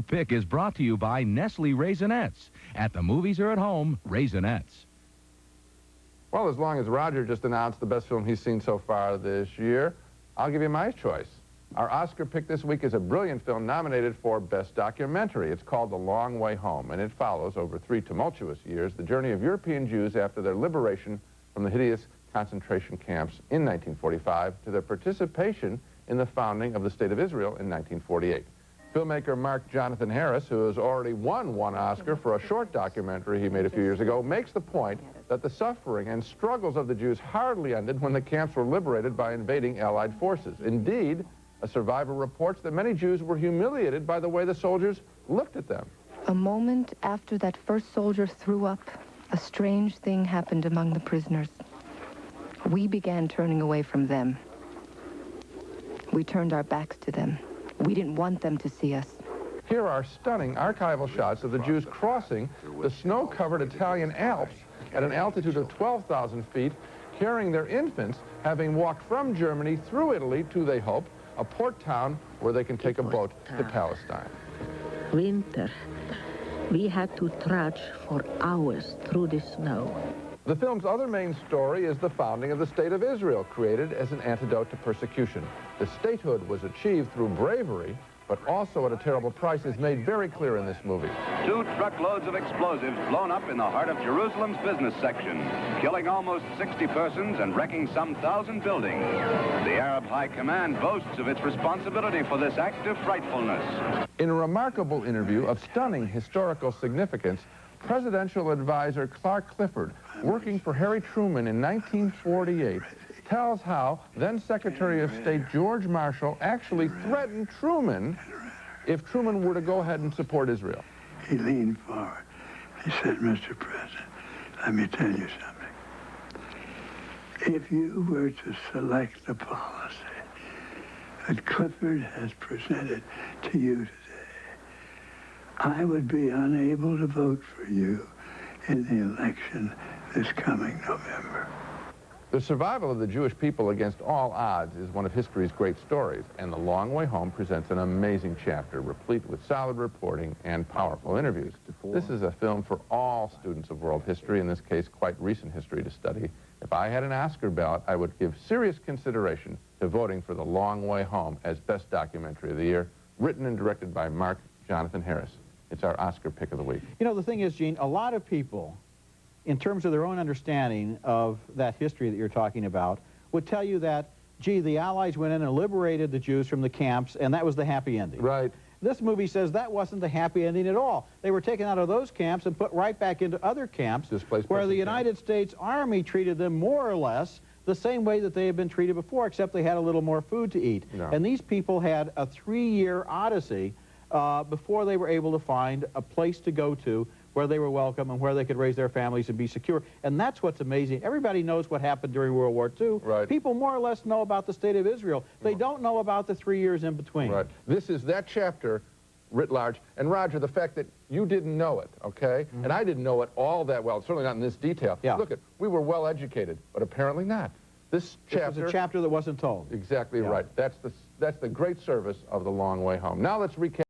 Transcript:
Pick is brought to you by Nestle Raisinets. At the movies or at home, Raisinets. Well, as long as Roger just announced the best film he's seen so far this year, I'll give you my choice. Our Oscar pick this week is a brilliant film nominated for Best Documentary. It's called The Long Way Home, and it follows, over 3 tumultuous years, the journey of European Jews after their liberation from the hideous concentration camps in 1945 to their participation in the founding of the State of Israel in 1948. Filmmaker Mark Jonathan Harris, who has already won 1 Oscar for a short documentary he made a few years ago, makes the point that the suffering and struggles of the Jews hardly ended when the camps were liberated by invading Allied forces. Indeed, a survivor reports that many Jews were humiliated by the way the soldiers looked at them. A moment after that first soldier threw up, a strange thing happened among the prisoners. We began turning away from them. We turned our backs to them. We didn't want them to see us. Here are stunning archival shots of the Jews crossing the snow-covered Italian Alps at an altitude of 12,000 feet, carrying their infants, having walked from Germany through Italy to, they hope, a port town where they can take a boat to Palestine. Winter. We had to trudge for hours through the snow. The film's other main story is the founding of the State of Israel, created as an antidote to persecution. The statehood was achieved through bravery, but also at a terrible price, is made very clear in this movie. 2 truckloads of explosives blown up in the heart of Jerusalem's business section, killing almost 60 persons and wrecking some 1,000 buildings. The Arab High Command boasts of its responsibility for this act of frightfulness. In a remarkable interview of stunning historical significance, presidential advisor Clark Clifford, working for Harry Truman in 1948, tells how then Secretary of State George Marshall actually threatened Truman if Truman were to go ahead and support Israel. He leaned forward. He said, "Mr. President, let me tell you something. If you were to select the policy that Clifford has presented to you today, I would be unable to vote for you in the election this coming November." The survival of the Jewish people against all odds is one of history's great stories, and The Long Way Home presents an amazing chapter, replete with solid reporting and powerful interviews. This is a film for all students of world history, in this case, quite recent history to study. If I had an Oscar ballot, I would give serious consideration to voting for The Long Way Home as Best Documentary of the Year, written and directed by Mark Jonathan Harris. It's our Oscar pick of the week. You know, the thing is, Gene, a lot of people, in terms of their own understanding of that history that you're talking about, would tell you that, gee, the Allies went in and liberated the Jews from the camps, and that was the happy ending. Right. This movie says that wasn't the happy ending at all. They were taken out of those camps and put right back into other camps where the United States Army treated them more or less the same way that they had been treated before, except they had a little more food to eat. No. And these people had a 3-year odyssey before they were able to find a place to go to where they were welcome and where they could raise their families and be secure. And that's what's amazing. Everybody knows what happened during World War II. Right. People more or less know about the State of Israel. They don't know about the 3 years in between. Right. This is that chapter writ large. And Roger, the fact that you didn't know it, okay? And I didn't know it all that well, certainly not in this detail. Yeah. Look, we were well educated, but apparently not. This chapter... It was a chapter that wasn't told. Exactly right. That's the great service of The Long Way Home. Now let's recap.